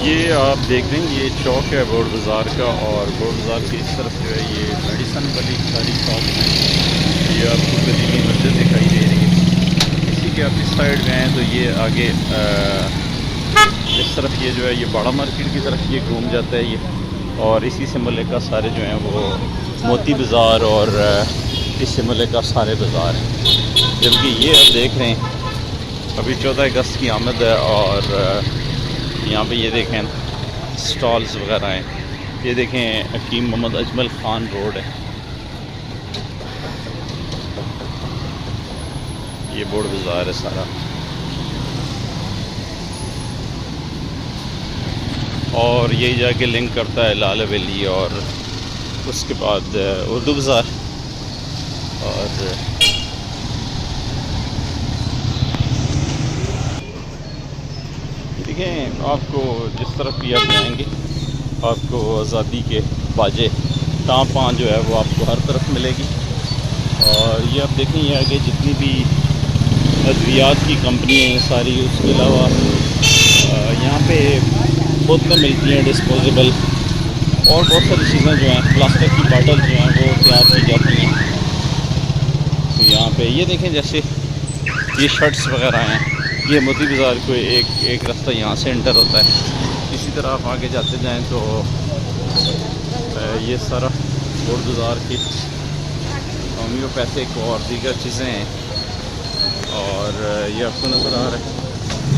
ये आप देख रहे हैं, ये चौक है बोर्ड बाज़ार का, और बोर्ड बाज़ार की इस तरफ जो है ये मेडिसन वाली सारी शॉप है। ये आपको गली की मस्जिद दिखाई दे रही है। इसी के आप इस साइड में हैं तो ये आगे इस तरफ ये जो है ये बड़ा मार्केट की तरफ ये घूम जाता है ये, और इसी से मुल्लिका सारे जो हैं वो मोती बाज़ार और इस से मुल्लिका सारे बाज़ार हैं। जबकि ये आप देख रहे हैं अभी 14 अगस्त की आमद है, और यहाँ पे ये देखें स्टॉल्स वगैरह हैं। ये देखें हकीम मोहम्मद अजमल ख़ान रोड है, ये बोर्ड बाज़ार है सारा। और यही जाके लिंक करता है लाल वैली और उसके बाद उर्दू बाज़ार। और देखें आपको जिस तरफ भी आप जाएंगे आपको आज़ादी के बाजे टाँपां जो है वो आपको हर तरफ मिलेगी। और ये आप देखें ये आगे जितनी भी अद्वियात की कंपनी हैं सारी, उसके अलावा यहाँ पे बोतलें मिलती हैं डिस्पोजेबल, और बहुत सारी चीज़ें जो हैं प्लास्टिक की बॉटल जो हैं वो तैयार की जाती हैं। तो यहाँ पे ये देखें जैसे ये शर्ट्स वगैरह हैं, ये मोती बाज़ार को एक रास्ता यहाँ से एंटर होता है। इसी तरह आप आगे जाते जाएं तो ये सारा बोर्ड बाज़ार की होम्योपैथिक और दीगर चीज़ें हैं। और ये आपको नज़र आ रहा है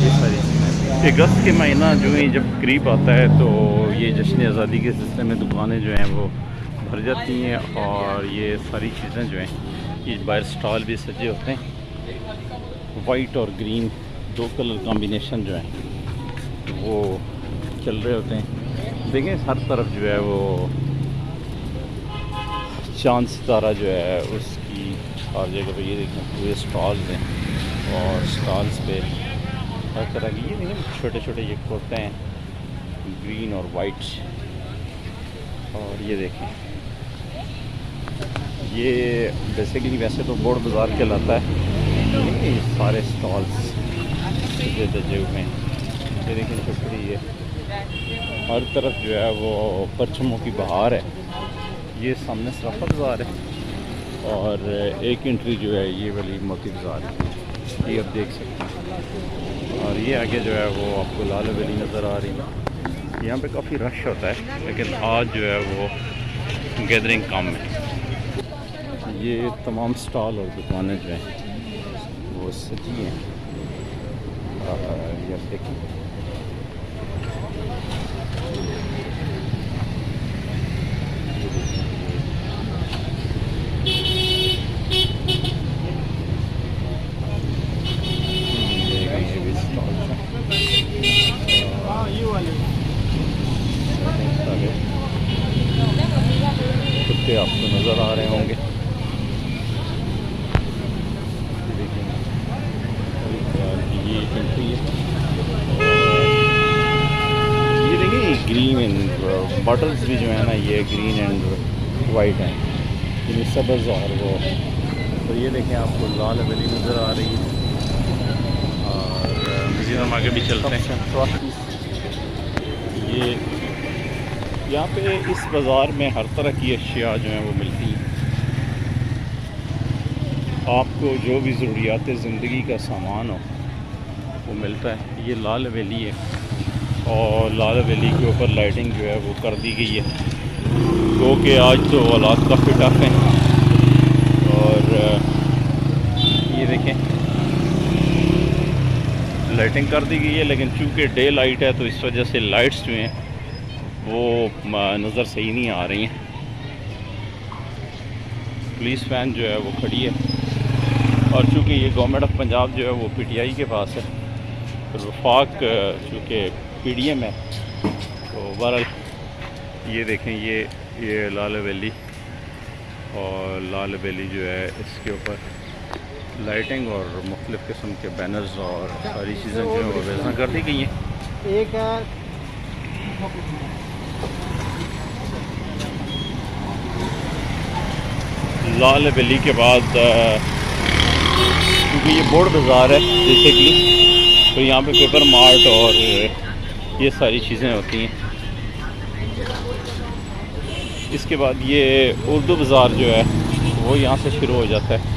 ये सारी चीज़ें। अगस्त के महीना जो है जब करीब आता है तो ये जश्न आज़ादी के सिलसिले में दुकानें जो हैं वो भर जाती हैं, और ये सारी चीज़ें जो हैं ये बाहर स्टॉल भी सजे होते हैं। वाइट और ग्रीन दो कलर कॉम्बिनेशन जो है वो चल रहे होते हैं। देखें हर तरफ जो है वो चांद सितारा जो है उसकी हर जगह पे ये देखें पूरे स्टॉल्स हैं, और स्टॉल्स पे हर तरह की ये देखें छोटे छोटे ये कुर्ते हैं ग्रीन और वाइट। और ये देखें ये बेसिकली वैसे तो बोर्ड बाज़ार कहलाता है, ये सारे स्टॉल्स दजे हुए हैं। ये देखें छोटी ये हर तरफ जो है वो परचमों की बहार है। ये सामने सराफा बाज़ार है, और एक एंट्री जो है ये वाली मोती बाज़ार है, ये आप देख सकते हैं। और ये आगे जो है वो आपको लाल वैली नज़र आ रही है। यहाँ पे काफ़ी रश होता है, लेकिन आज जो है वो गैदरिंग कम है। ये तमाम स्टॉल और दुकानें जो हैं वो सजी हैं। ये आप देखें ये भी स्टॉल है। कुत्ते आपको नज़र आ रहे होंगे। ये एंट्री है, ये देखिए ग्रीन एंड बॉटल्स भी जो है ना ये ग्रीन एंड वाइट हैं, ये सब्ज़ और वो। तो ये देखें आपको लाल वैली नज़र आ रही है। और मज़ीद हम आगे भी चलते हैं। ये यहाँ पे इस बाज़ार में हर तरह की अशिया जो हैं वो मिलती हैं। आपको जो भी ज़रूरियात ज़िंदगी का सामान हो वो मिलता है। ये लाल वैली है, और लाल वैली के ऊपर लाइटिंग जो है वो कर दी गई है, क्योंकि आज तो हालात काफ़ी टफ हैं। और ये देखें लाइटिंग कर दी गई है, लेकिन चूँकि डे लाइट है तो इस वजह से लाइट्स जो हैं वो नज़र सही नहीं आ रही हैं। पुलिस वैन जो है वो खड़ी है, और चूँकि ये गवर्नमेंट ऑफ पंजाब जो है वो पीटीआई के पास है, तो वफाक चूँकि पीडीएम है, तो बहरहाल ये देखें ये लाल वैली, और लाल वैली जो है इसके ऊपर लाइटिंग और मुख्तलिफ़ किस्म के बैनर्स और सारी चीज़ें जो है वो व्यवस्था कर दी गई हैं। एक लाल वैली के बाद क्योंकि ये बोर्ड बाज़ार है बेसिकली, तो यहाँ पे पेपर मार्ट और ये सारी चीज़ें होती हैं। इसके बाद ये उर्दू बाज़ार जो है वो यहाँ से शुरू हो जाता है।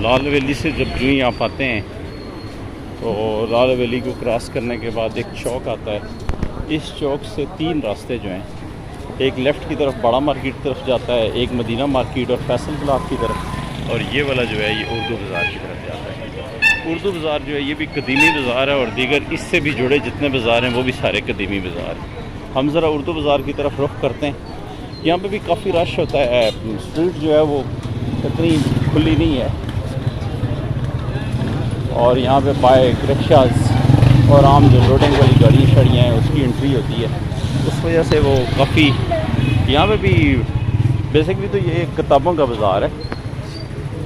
लाल वैली से जब यूँ ही आप आते हैं तो लाल वैली को क्रॉस करने के बाद एक चौक आता है। इस चौक से 3 रास्ते जो हैं, एक लेफ़्ट की तरफ बड़ा मार्केट की तरफ जाता है, एक मदीना मार्केट और फैसल ब्लॉक की तरफ, और ये वाला जो है ये उर्दू बाज़ार की तरफ जाता है। उर्दू बाज़ार जो है ये भी कदीमी बाज़ार है और दीगर इससे भी जुड़े जितने बाज़ार हैं वो भी सारे कदीमी बाज़ार हैं। हम ज़रा उर्दू बाज़ार की तरफ रुख करते हैं। यहाँ पे भी काफ़ी रश होता है। स्ट्रीट जो है वो इतनी खुली नहीं है और यहाँ पे बाइक, रिक्शाज और आम जो लोडिंग वाली गाड़ियाँ शाड़ियाँ हैं उसकी एंट्री होती है। उस वजह से वो काफ़ी यहाँ पे भी बेसिकली तो ये किताबों का बाज़ार है,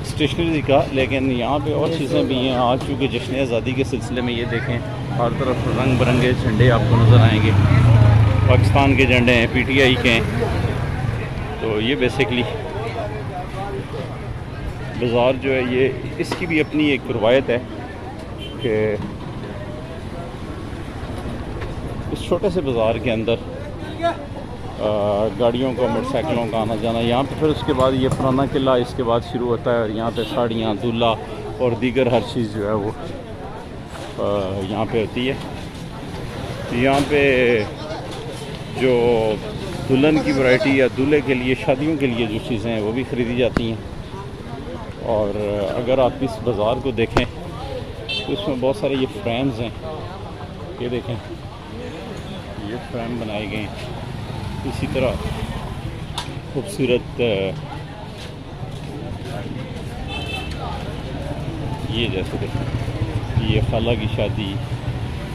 स्टेशनरी का, लेकिन यहाँ पे और चीज़ें भी हैं। आज चूँकि जश्न आज़ादी के सिलसिले में ये देखें हर तरफ रंग बिरंगे झंडे आपको नज़र आएंगे। पाकिस्तान के झंडे हैं, PTI के हैं। तो ये बेसिकली बाज़ार जो है ये इसकी भी अपनी एक रवायत है कि इस छोटे से बाज़ार के अंदर गाड़ियों का, मोटरसाइकिलों का आना जाना। यहाँ पे फिर उसके बाद ये पुराना किला इसके बाद शुरू होता है और यहाँ पे साड़ियाँ, दूल्हा और दीगर हर चीज़ जो है वो यहाँ पे होती है। यहाँ पे जो दुल्हन की वैरायटी या दूल्हे के लिए, शादियों के लिए जो चीज़ें हैं वो भी ख़रीदी जाती हैं। और अगर आप इस बाज़ार को देखें तो इसमें बहुत सारे ये फ्रेम्स हैं, ये देखें ये फ्रेम बनाए गए हैं। इसी तरह खूबसूरत ये जैसे देखें ये खाला की शादी,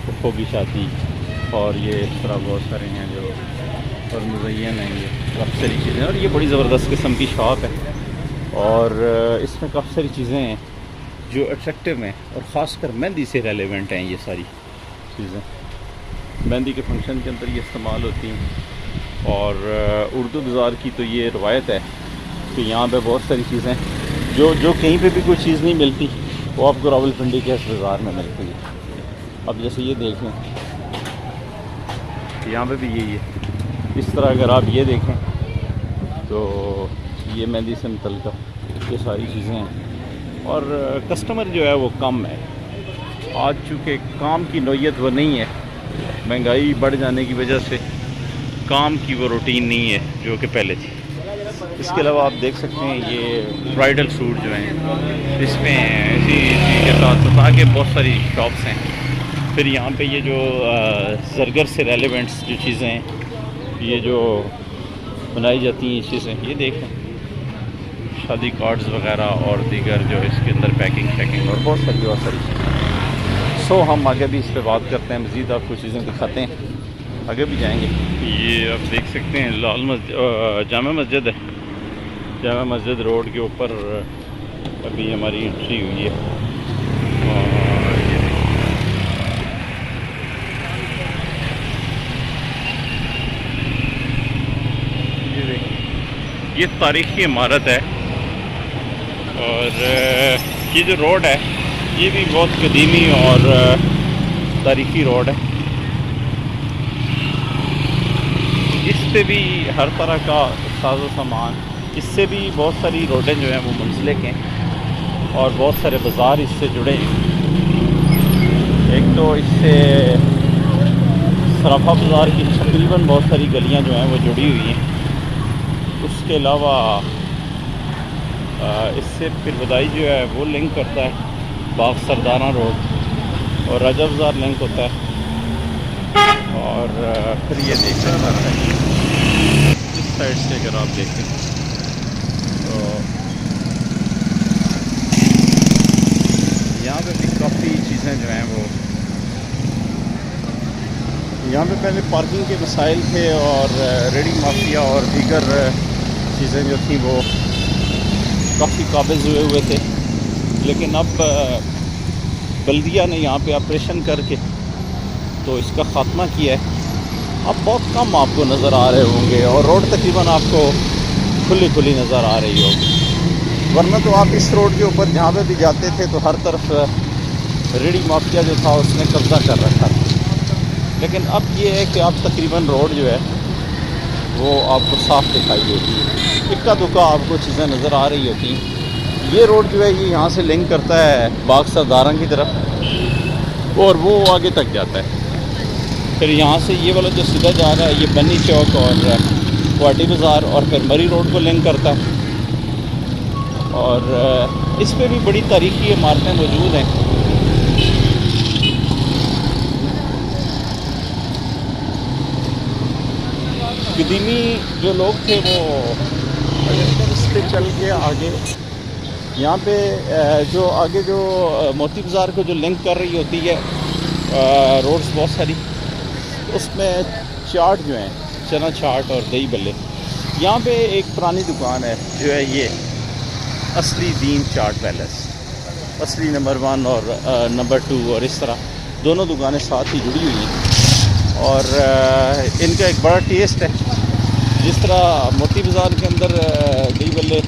फुफ्फो की शादी, और ये इस तरह बहुत सारे हैं जो और मुज़य्यन हैं, ये काफ़ी सारी चीज़ें। और ये बड़ी ज़बरदस्त किस्म की शॉप है और इसमें काफ़ी सारी चीज़ें हैं जो अट्रैक्टिव हैं और ख़ासकर मेहंदी से रेलेवेंट हैं। ये सारी चीज़ें मेहंदी के फंक्शन के अंदर ये इस्तेमाल होती हैं। और उर्दू बाज़ार की तो ये रवायत है कि यहाँ पे बहुत सारी चीज़ें जो कहीं पे भी कोई चीज़ नहीं मिलती वो आपको रावलपिंडी के इस बाज़ार में मिलती है। अब जैसे ये देख लें, यहाँ पे भी यही है। इस तरह अगर आप ये देखें तो ये मेहंदी से मुतल्लिक़ ये सारी चीज़ें हैं और कस्टमर जो है वो कम है। आज चूँकि काम की नौयत वो नहीं है, महंगाई बढ़ जाने की वजह से काम की वो रूटीन नहीं है जो कि पहले थी। इसके अलावा आप देख सकते हैं ये ब्राइडल सूट जो हैं इसमें इसी चीज़ के साथ आगे बहुत सारी शॉप्स हैं। फिर यहाँ पे ये जो ज़रगर से रेलेवेंट्स जो चीज़ें हैं, ये जो बनाई जाती हैं ये चीज़ें, ये देखें शादी कार्ड्स वगैरह और दीगर जो इसके अंदर पैकिंग और बहुत सारी चीज़ें। सो हम आगे भी इस पर बात करते हैं, मज़ीद आपको चीज़ें दिखाते हैं, आगे भी जाएंगे। ये आप देख सकते हैं लाल जामा मस्जिद है। जामा मस्जिद रोड के ऊपर अभी हमारी एंट्री हुई है। और ये देखिए ये तारीख़ी इमारत है और ये जो रोड है ये भी बहुत कदीमी और तारीख़ी रोड है। इस पे भी हर तरह का साजो सामान, इससे भी बहुत सारी रोडें जो हैं वो मुंसलिक हैं और बहुत सारे बाज़ार इससे जुड़े हैं। एक तो इससे सराफा बाज़ार की तकरीबन बहुत सारी गलियां जो हैं वो जुड़ी हुई हैं। उसके अलावा इससे फिर बदाई जो है वो लिंक करता है बाग सरदाना रोड और राजा बाज़ार लिंक होता है। और फिर ये देख सकते हैं इस साइड से अगर आप देखें तो यहाँ पे भी काफ़ी चीज़ें जो हैं वो, यहाँ पे पहले पार्किंग के मसाइल थे और रेडी माफिया और दीगर चीज़ें जो थी वो काफ़ी काबिज़ हुए थे। लेकिन अब बल्दिया ने यहाँ पे ऑपरेशन करके तो इसका ख़ात्मा किया है। अब बहुत कम आपको नज़र आ रहे होंगे और रोड तकरीबन आपको खुली नज़र आ रही होगी। वरना तो आप इस रोड के ऊपर जहाँ पे भी जाते थे तो हर तरफ रेडी माफिया जो था उसने कब्ज़ा कर रखा था। लेकिन अब ये है कि अब तकरीबन रोड जो है वो आपको साफ दिखाई देती है, इक्का दुक्का आपको चीज़ें नज़र आ रही होती हैं। ये रोड जो है ये यहाँ से लिंक करता है बाग सरदारा की तरफ और वो आगे तक जाता है। फिर यहाँ से ये वाला जो सीधा जा रहा है ये बन्नी चौक और क्वाटी बाज़ार और फिर मरी रोड को लिंक करता है। और इस पे भी बड़ी तारीखी इमारतें मौजूद हैं। कदीमी जो लोग थे वो इस पे चल के आगे यहाँ पे जो आगे जो मोती बाज़ार को जो लिंक कर रही होती है रोड्स बहुत सारी, उसमें चाट जो हैं चना चाट और दही बल्ले। यहाँ पे एक पुरानी दुकान है जो है ये असली दीन चाट पैलेस, असली नंबर 1 और नंबर 2 और इस तरह दोनों दुकानें साथ ही जुड़ी हुई हैं। और इनका एक बड़ा टेस्ट है। जिस तरह मोती बाज़ार के अंदर दही बल्ले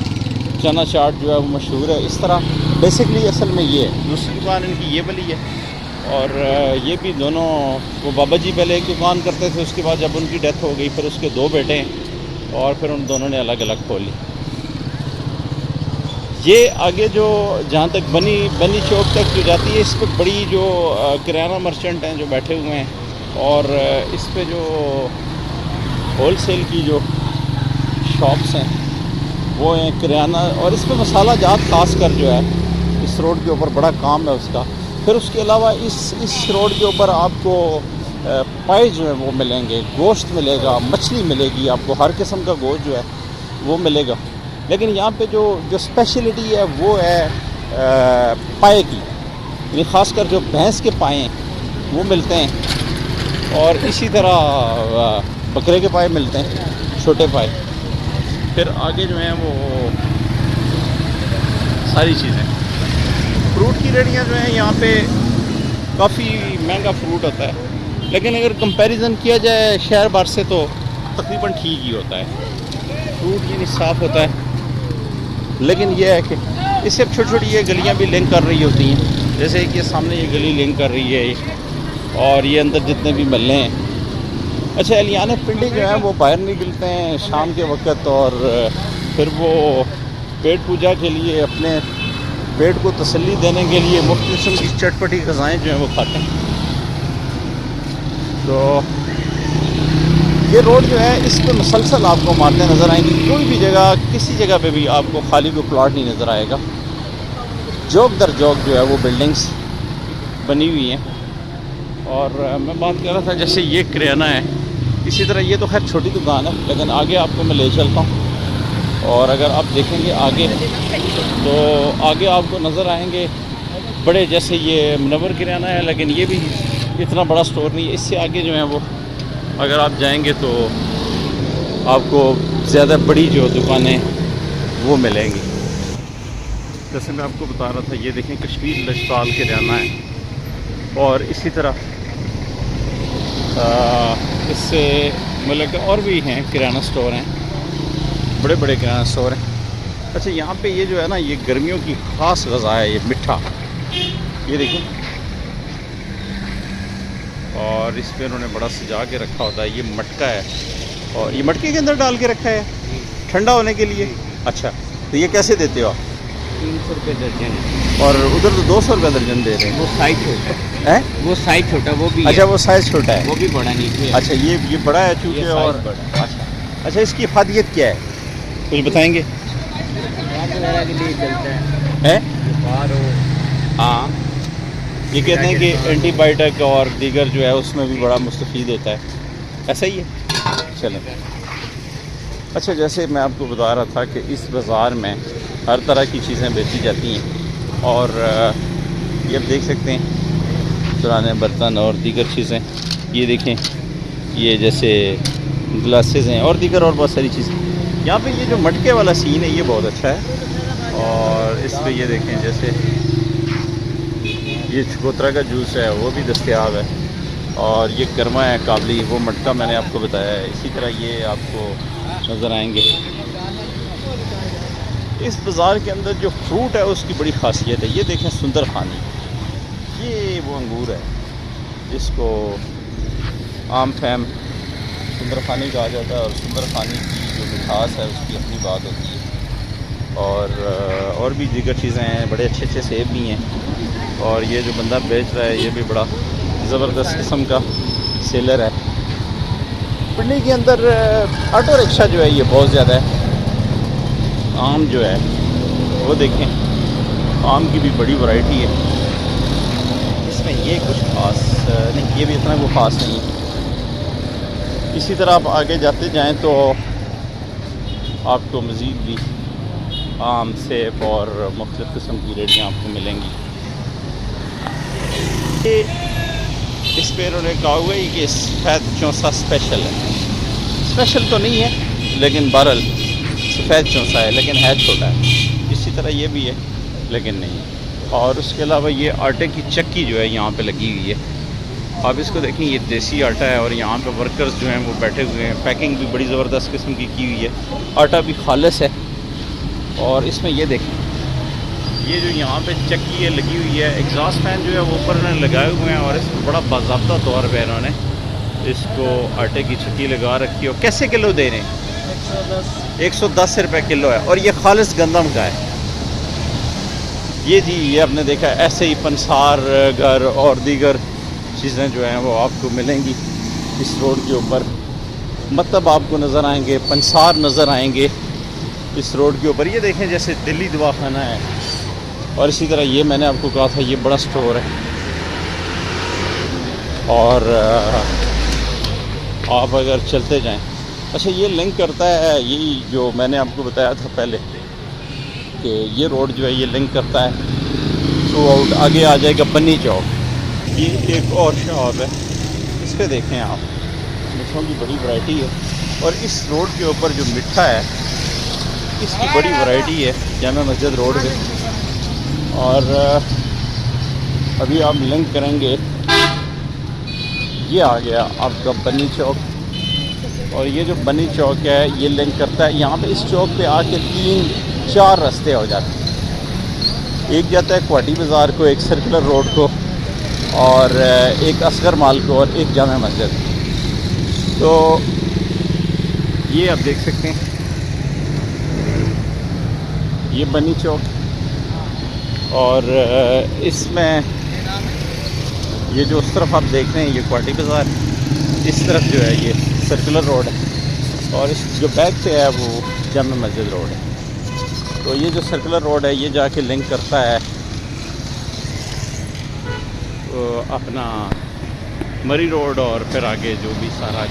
चना चाट जो है वो मशहूर है, इस तरह बेसिकली असल में ये है। दूसरी दुकान इनकी ये वाली है और ये भी दोनों, वो बाबा जी पहले एक दुकान करते थे, उसके बाद जब उनकी डेथ हो गई फिर उसके 2 बेटे हैं और फिर उन दोनों ने अलग अलग खोली। ये आगे जो जहाँ तक बनी चौक तक जो जाती है, इस पर बड़ी जो किराना मर्चेंट हैं जो बैठे हुए हैं और इस पे जो होल सेल की जो शॉप्स हैं वो हैं किराना, और इस पे मसाला जात खास कर जो है इस रोड के ऊपर बड़ा काम है उसका। फिर उसके अलावा इस रोड के ऊपर आपको पाए जो है वो मिलेंगे, गोश्त मिलेगा, मछली मिलेगी, आपको हर किस्म का गोश्त जो है वो मिलेगा। लेकिन यहाँ पे जो स्पेशलिटी है वो है पाए की, यानी ख़ासकर जो भैंस के पाए हैं वो मिलते हैं और इसी तरह बकरे के पाए मिलते हैं, छोटे पाए। फिर आगे जो हैं वो सारी चीज़ें, फ्रूट की रेहड़ियाँ जो हैं यहाँ पे काफ़ी महंगा फ्रूट होता है, लेकिन अगर कंपैरिजन किया जाए शहर भर से तो तकरीबन ठीक ही होता है। फ्रूट यानी साफ़ होता है, लेकिन यह है कि इससे छोटी छोटी ये गलियाँ भी लिंक कर रही होती हैं, जैसे कि सामने ये गली लिंक कर रही है और ये अंदर जितने भी महल्ले हैं। अच्छा, एलियाने पिंडी जो है वो बाहर निकलते हैं शाम के वक्त और फिर वो पेट पूजा के लिए, अपने पेट को तसल्ली देने के लिए मुख्तलिफ किस्म की चटपटी ग़िज़ाएँ जो हैं वो खाते हैं। तो ये रोड जो है इस पर मुसलसल आपको इमारतें नज़र आएंगी। कोई भी जगह, किसी जगह पे भी आपको खाली कोई प्लॉट नहीं नज़र आएगा। जौक दर जौक जो है वो बिल्डिंग्स बनी हुई हैं। और मैं बात कर रहा था जैसे ये किराना है, इसी तरह ये तो खैर छोटी दुकान है, लेकिन आगे आपको मैं ले चलता हूँ और अगर आप देखेंगे आगे तो आगे आपको नज़र आएंगे बड़े, जैसे ये मुनव्वर किराना है, लेकिन ये भी इतना बड़ा स्टोर नहीं है। इससे आगे जो है वो अगर आप जाएंगे तो आपको ज़्यादा बड़ी जो दुकानें वो मिलेंगी। जैसे मैं आपको बता रहा था, ये देखें कश्मीर लश्ताल किराना है और इसी तरह इससे मतलब और भी हैं किराना स्टोर हैं, बड़े बड़े किराना स्टोर हैं। अच्छा, यहाँ पे ये जो है ना, ये गर्मियों की ख़ास ग़ज़ा है, ये मिठा, ये देखिए, और इस पर उन्होंने बड़ा सजा के रखा होता है। ये मटका है और ये मटके के अंदर डाल के रखा है ठंडा होने के लिए। अच्छा, तो ये कैसे देते हो आप? 300 रुपये दर्जन। और उधर तो 200 रुपये दर्जन दे रहे हैं। वो साइज़ छोटा है, वो साइज़ छोटा, वो भी अच्छा, वो साइज़ छोटा है, वो भी बड़ा नहीं है। अच्छा, ये बड़ा है चूँकि, और बड़ा। अच्छा, इसकी इफादियत क्या है, कुछ बताएंगे? वगैरह के लिए चलता है? बुखार हो, हाँ, ये कहते हैं कि एंटीबायोटिक और दीगर जो है उसमें भी बड़ा मुस्तफ़ीद होता है, ऐसा ही है। चलें, अच्छा, जैसे मैं आपको बता रहा था कि इस बाज़ार में हर तरह की चीज़ें बेची जाती हैं और ये आप देख सकते हैं पुराने बर्तन और दीगर चीज़ें। ये देखें, ये जैसे ग्लासेस हैं और दीगर और बहुत सारी चीज़ें। यहाँ पे ये जो मटके वाला सीन है ये बहुत अच्छा है और इस पर ये देखें, जैसे ये चकोतरा का जूस है वो भी दस्तयाब है और ये गर्मा है काबली, वो मटका मैंने आपको बताया है। इसी तरह ये आपको नज़र आएंगे। इस बाज़ार के अंदर जो फ्रूट है उसकी बड़ी ख़ासियत है। ये देखें सुंदर खानी, ये वो अंगूर है जिसको आम फैम सुंदरखानी कहा जाता है, और सुंदरखानी की जो मिठास है उसकी अपनी बात होती है। और भी दीगर चीज़ें हैं, बड़े अच्छे अच्छे सेब भी हैं। और ये जो बंदा बेच रहा है ये भी बड़ा ज़बरदस्त किस्म का सेलर है। पिंडी के अंदर ऑटो रिक्शा जो है ये बहुत ज़्यादा है। आम जो है वो देखें, आम की भी बड़ी वैरायटी है। इसमें ये कुछ ख़ास नहीं, ये भी इतना वो ख़ास नहीं है। इसी तरह आप आगे जाते जाएं तो आपको मज़ीद भी आम, सेब और मुख्तलिफ़ किस्म की रेडियाँ आपको मिलेंगी। ये इस पर उन्होंने कहा हुआ है कि सफ़ेद चौंसा स्पेशल है। स्पेशल तो नहीं है लेकिन बहरहाल सफ़ेद चौंसा है, लेकिन है छोटा है। इसी तरह ये भी है लेकिन नहीं है। और उसके अलावा ये आटे की चक्की जो है यहाँ पे लगी हुई है। आप इसको देखें, ये देसी आटा है और यहाँ पे वर्कर्स जो हैं वो बैठे हुए हैं। पैकिंग भी बड़ी ज़बरदस्त किस्म की हुई है। आटा भी खालिस है। और इसमें ये देखें, ये जो यहाँ पे चक्की है लगी हुई है, एग्जॉस्ट फैन जो है वो ऊपर इन्होंने लगाए हुए हैं। और इसको बड़ा बाज़ाब्ता तौर पे इन्होंने इसको आटे की चक्की लगा रखी है। और कैसे किलो दे रहे हैं? 110 रुपये किलो है। और ये खालिस गंदम का है। ये जी, ये आपने देखा, ऐसे ही पंसार घर और दीगर चीज़ें जो हैं वो आपको मिलेंगी इस रोड के ऊपर। मतलब आपको नज़र आएंगे पंसार नज़र आएंगे इस रोड के ऊपर। ये देखें, जैसे दिल्ली दवाखाना है। और इसी तरह ये मैंने आपको कहा था ये बड़ा स्टोर है। और आप अगर चलते जाएं, अच्छा ये लिंक करता है, यही जो मैंने आपको बताया था पहले कि ये रोड जो है ये लिंक करता है थ्रू आउट। आगे आ जाएगा बन्नी चौक। ये एक और शॉप है, इस पर देखें आप, मिठों की बड़ी वैरायटी है। और इस रोड के ऊपर जो मिठा है इसकी बड़ी वैरायटी है जामा मस्जिद रोड पे। और अभी आप लिंक करेंगे, ये आ गया आपका बन्नी चौक। और ये जो बन्नी चौक है ये लिंक करता है, यहाँ पे इस चौक पे आके 3-4 रास्ते हो जाते हैं। एक जाता है क्वाटी बाज़ार को, एक सर्कुलर रोड को, और एक असगर माल को, और एक जामा मस्जिद। तो ये आप देख सकते हैं, ये बन्नी चौक। और इसमें ये जो उस तरफ आप देख रहे हैं ये क्वाटी बाज़ार, इस तरफ जो है ये सर्कुलर रोड है। और इस जो बैक पे है वो जामा मस्जिद रोड है। तो ये जो सर्कुलर रोड है ये जाके लिंक करता है तो अपना मरी रोड और फिर आगे जो भी सारा